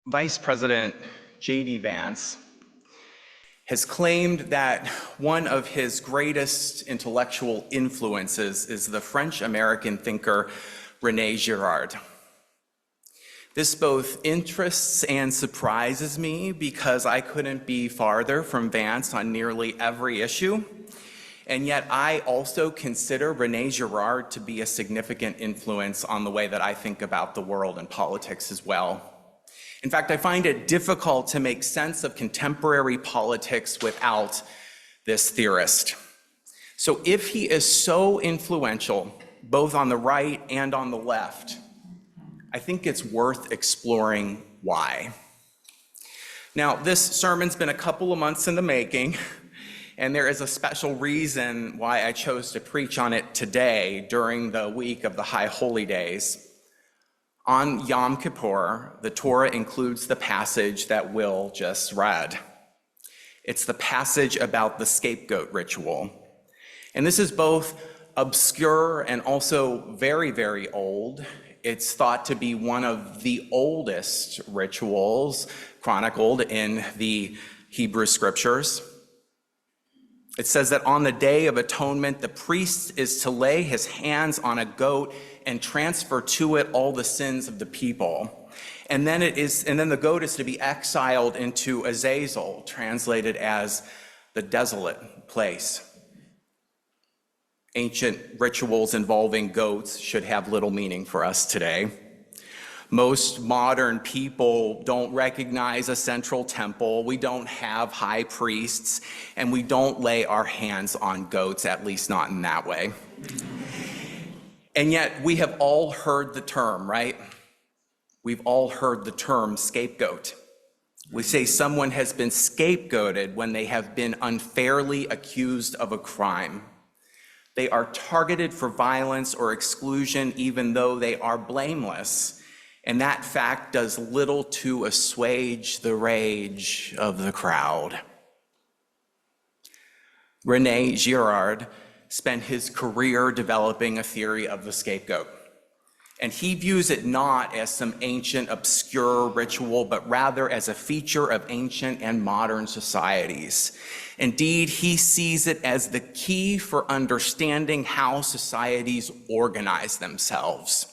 Vice President J.D. Vance has claimed that one of his greatest intellectual influences is the French-American thinker René Girard. This both interests and surprises me because I couldn't be farther from Vance on nearly every issue, and yet I also consider René Girard to be a significant influence on the way that I think about the world and politics as well. In fact, I find it difficult to make sense of contemporary politics without this theorist. So if he is so influential, both on the right and on the left, I think it's worth exploring why. Now, this sermon's been a couple of months in the making, and there is a special reason why I chose to preach on it today during the week of the High Holy Days. On Yom Kippur, the Torah includes the passage that Will just read. It's the passage about the scapegoat ritual. And this is both obscure and also very, very old. It's thought to be one of the oldest rituals chronicled in the Hebrew scriptures. It says that on the Day of Atonement, the priest is to lay his hands on a goat and transfer to it all the sins of the people. And then the goat is to be exiled into Azazel, translated as the desolate place. Ancient rituals involving goats should have little meaning for us today. Most modern people don't recognize a central temple. We don't have high priests, and we don't lay our hands on goats, at least not in that way. And yet we have all heard the term, right? We've all heard the term scapegoat. We say someone has been scapegoated when they have been unfairly accused of a crime. They are targeted for violence or exclusion even though they are blameless. And that fact does little to assuage the rage of the crowd. René Girard spent his career developing a theory of the scapegoat. And he views it not as some ancient, obscure ritual, but rather as a feature of ancient and modern societies. Indeed, he sees it as the key for understanding how societies organize themselves.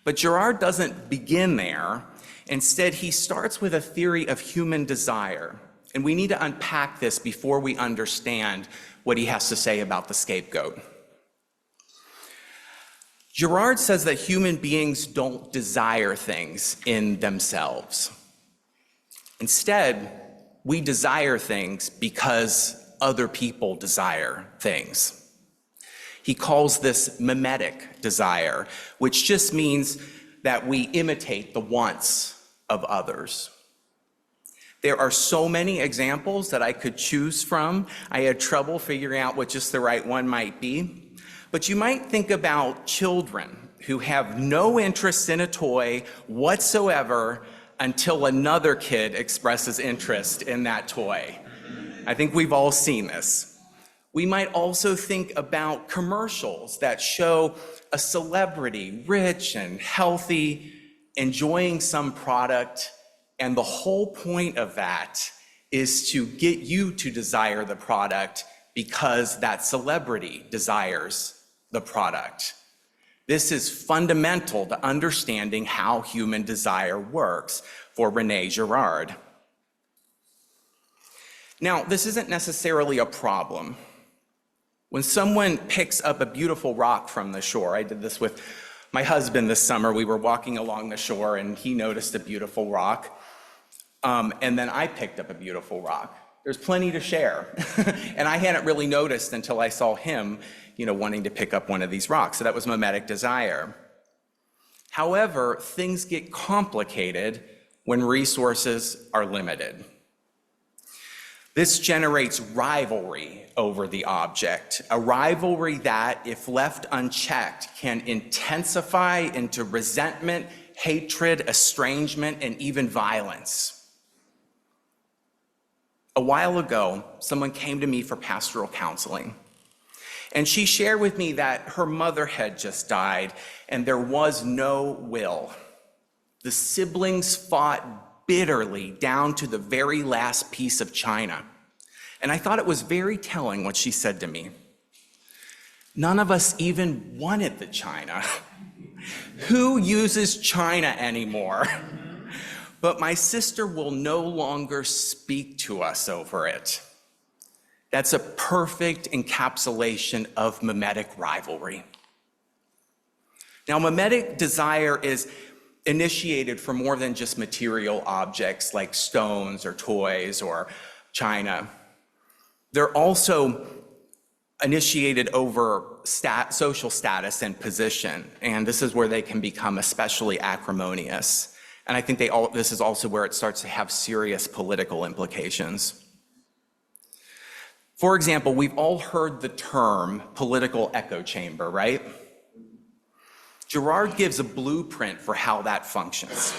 But Girard doesn't begin there. Instead, he starts with a theory of human desire. And we need to unpack this before we understand what he has to say about the scapegoat. Girard says that human beings don't desire things in themselves. Instead, we desire things because other people desire things. He calls this mimetic desire, which just means that we imitate the wants of others. There are so many examples that I could choose from. I had trouble figuring out what just the right one might be. But you might think about children who have no interest in a toy whatsoever until another kid expresses interest in that toy. I think we've all seen this. We might also think about commercials that show a celebrity, rich and healthy, enjoying some product, and the whole point of that is to get you to desire the product because that celebrity desires the product. This is fundamental to understanding how human desire works for René Girard. Now, this isn't necessarily a problem. When someone picks up a beautiful rock from the shore, I did this with my husband this summer. We were walking along the shore and he noticed a beautiful rock. And then I picked up a beautiful rock. There's plenty to share. And I hadn't really noticed until I saw him, wanting to pick up one of these rocks. So that was mimetic desire. However, things get complicated when resources are limited. This generates rivalry over the object, a rivalry that, if left unchecked, can intensify into resentment, hatred, estrangement, and even violence. A while ago, someone came to me for pastoral counseling, and she shared with me that her mother had just died and there was no will. The siblings fought bitterly down to the very last piece of china. And I thought it was very telling what she said to me. None of us even wanted the china. Who uses china anymore? But my sister will no longer speak to us over it. That's a perfect encapsulation of mimetic rivalry. Now, mimetic desire is initiated for more than just material objects like stones or toys or china. They're also initiated over social status and position, and this is where they can become especially acrimonious. And I think this is also where it starts to have serious political implications. For example, we've all heard the term political echo chamber, right? Girard gives a blueprint for how that functions.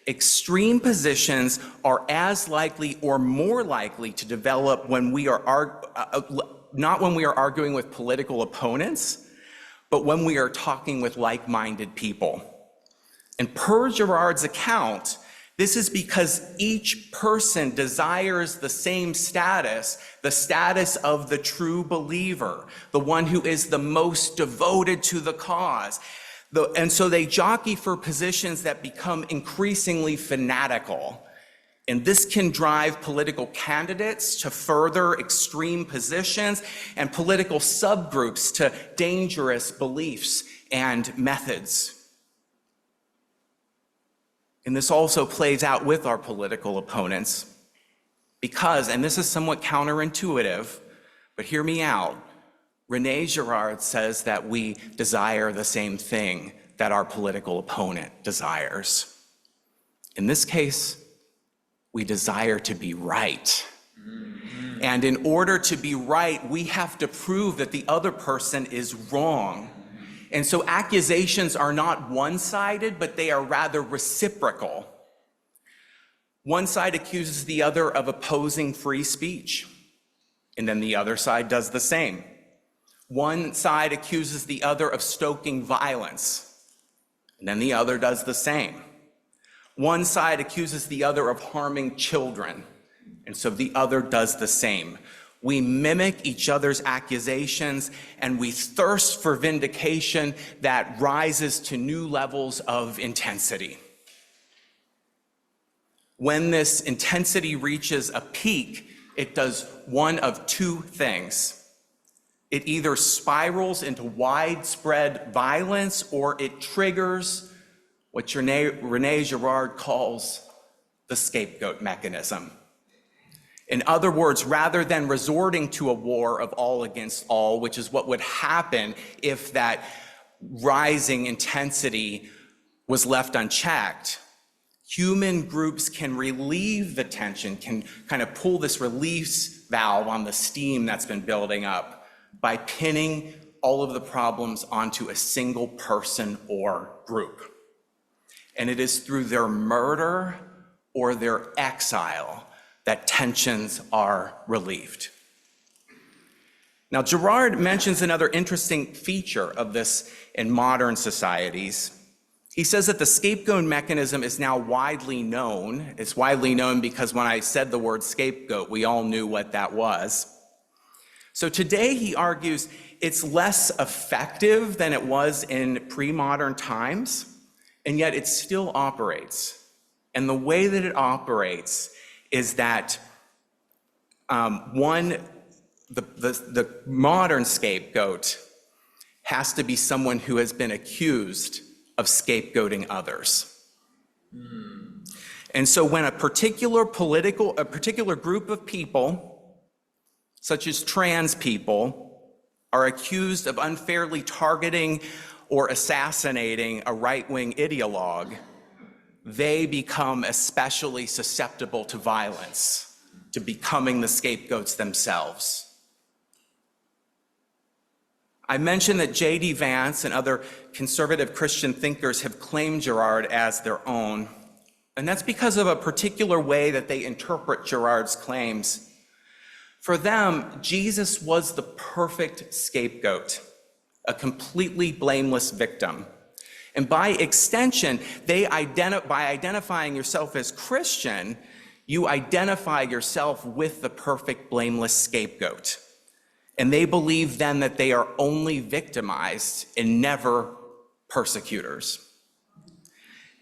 Extreme positions are as likely or more likely to develop when we are not when we are arguing with political opponents, but when we are talking with like-minded people. And per Girard's account, this is because each person desires the same status, the status of the true believer, the one who is the most devoted to the cause. And so they jockey for positions that become increasingly fanatical. And this can drive political candidates to further extreme positions and political subgroups to dangerous beliefs and methods. And this also plays out with our political opponents because, and this is somewhat counterintuitive, but hear me out, René Girard says that we desire the same thing that our political opponent desires. In this case, we desire to be right. And in order to be right, we have to prove that the other person is wrong. And so accusations are not one-sided, but they are rather reciprocal. One side accuses the other of opposing free speech, and then the other side does the same. One side accuses the other of stoking violence, and then the other does the same. One side accuses the other of harming children, and so the other does the same. We mimic each other's accusations, and we thirst for vindication that rises to new levels of intensity. When this intensity reaches a peak, it does one of two things. It either spirals into widespread violence, or it triggers what René Girard calls the scapegoat mechanism. In other words, rather than resorting to a war of all against all, which is what would happen if that rising intensity was left unchecked, human groups can relieve the tension, can kind of pull this release valve on the steam that's been building up by pinning all of the problems onto a single person or group. And it is through their murder or their exile that tensions are relieved. Now, Girard mentions another interesting feature of this in modern societies. He says that the scapegoat mechanism is now widely known. It's widely known because when I said the word scapegoat, we all knew what that was. So today, he argues, it's less effective than it was in pre-modern times, and yet it still operates. And the way that it operates is that the modern scapegoat has to be someone who has been accused of scapegoating others. And so when a particular group of people, such as trans people, are accused of unfairly targeting or assassinating a right-wing ideologue, they become especially susceptible to violence, to becoming the scapegoats themselves. I mentioned that J.D. Vance and other conservative Christian thinkers have claimed Girard as their own, and that's because of a particular way that they interpret Girard's claims. For them, Jesus was the perfect scapegoat, a completely blameless victim. And by extension, by identifying yourself as Christian, you identify yourself with the perfect, blameless scapegoat. And they believe then that they are only victimized and never persecutors.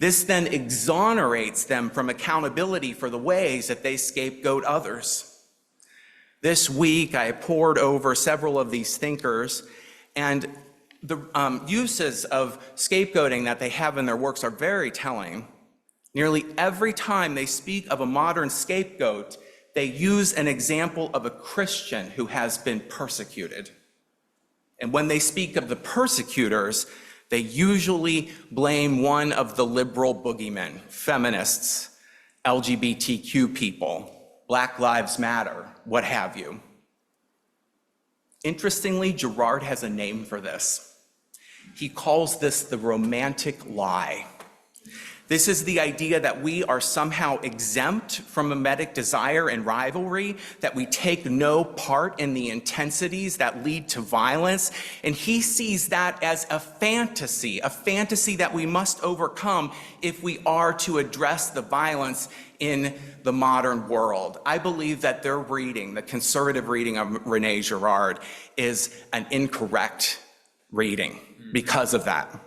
This then exonerates them from accountability for the ways that they scapegoat others. This week, I pored over several of these thinkers, and the uses of scapegoating that they have in their works are very telling. Nearly every time they speak of a modern scapegoat, they use an example of a Christian who has been persecuted. And when they speak of the persecutors, they usually blame one of the liberal boogeymen, feminists, LGBTQ people, Black Lives Matter, what have you. Interestingly, Girard has a name for this. He calls this the romantic lie. This is the idea that we are somehow exempt from mimetic desire and rivalry, that we take no part in the intensities that lead to violence. And he sees that as a fantasy that we must overcome if we are to address the violence in the modern world. I believe that their reading, the conservative reading of René Girard, is an incorrect reading because of that.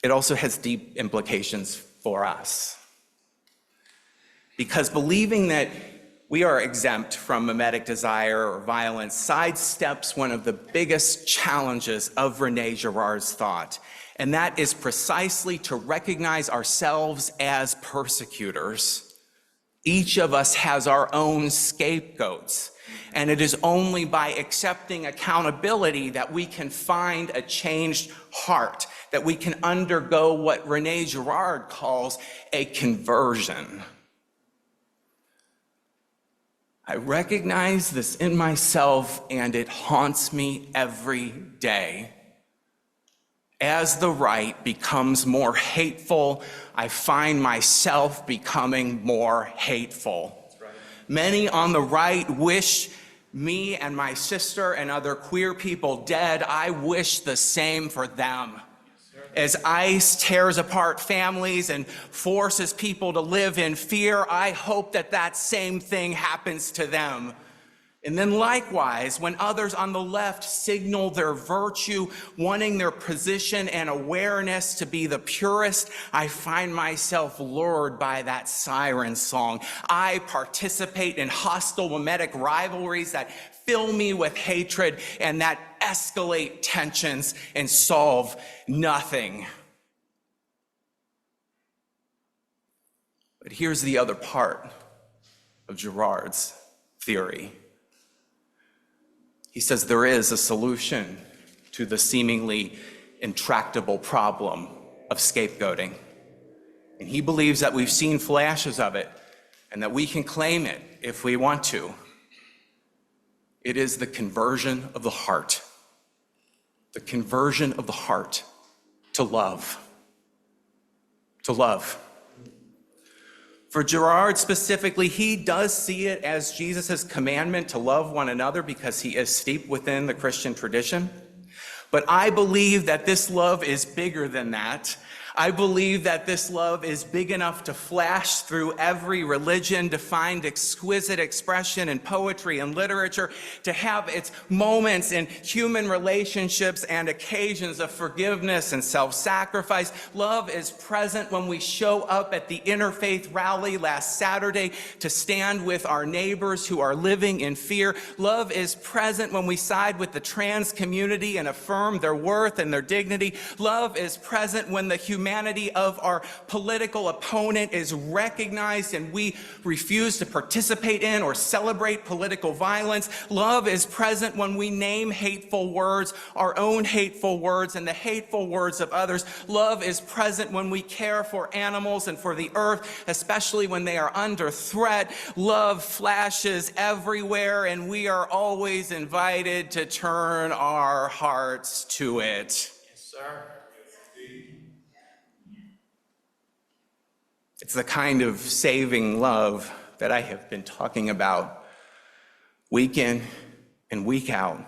It also has deep implications for us. Because believing that we are exempt from mimetic desire or violence sidesteps one of the biggest challenges of René Girard's thought, and that is precisely to recognize ourselves as persecutors. Each of us has our own scapegoats, and it is only by accepting accountability that we can find a changed heart, that we can undergo what René Girard calls a conversion. I recognize this in myself, and it haunts me every day. As the right becomes more hateful, I find myself becoming more hateful. Right. Many on the right wish me and my sister and other queer people dead. I wish the same for them. As ICE tears apart families and forces people to live in fear, I hope that that same thing happens to them. And then likewise, when others on the left signal their virtue, wanting their position and awareness to be the purest, I find myself lured by that siren song. I participate in hostile mimetic rivalries that fill me with hatred and that escalate tensions and solve nothing. But here's the other part of Girard's theory. He says there is a solution to the seemingly intractable problem of scapegoating. And he believes that we've seen flashes of it and that we can claim it if we want to. It is the conversion of the heart. The conversion of the heart to love. To love. For Girard specifically, he does see it as Jesus' commandment to love one another because he is steeped within the Christian tradition. But I believe that this love is bigger than that. I believe that this love is big enough to flash through every religion, to find exquisite expression in poetry and literature, to have its moments in human relationships and occasions of forgiveness and self-sacrifice. Love is present when we show up at the Interfaith Rally last Saturday to stand with our neighbors who are living in fear. Love is present when we side with the trans community and affirm their worth and their dignity. Love is present when the humanity of our political opponent is recognized and we refuse to participate in or celebrate political violence. Love is present when we name hateful words, our own hateful words and the hateful words of others. Love is present when we care for animals and for the earth, especially when they are under threat. Love flashes everywhere and we are always invited to turn our hearts to it. Yes, sir. It's the kind of saving love that I have been talking about week in and week out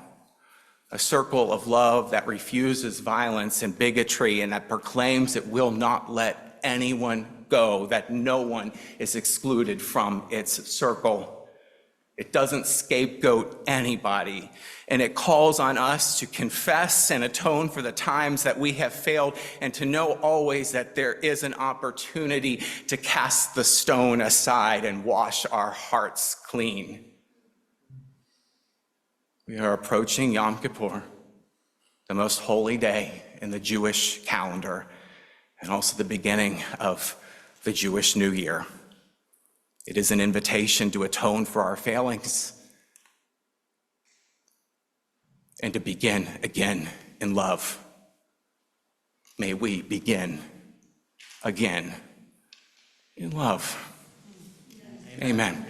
a circle of love that refuses violence and bigotry and that proclaims it will not let anyone go, that no one is excluded from its circle. It doesn't scapegoat anybody, and it calls on us to confess and atone for the times that we have failed and to know always that there is an opportunity to cast the stone aside and wash our hearts clean. We are approaching Yom Kippur, the most holy day in the Jewish calendar, and also the beginning of the Jewish New Year. It is an invitation to atone for our failings and to begin again in love. May we begin again in love. Amen.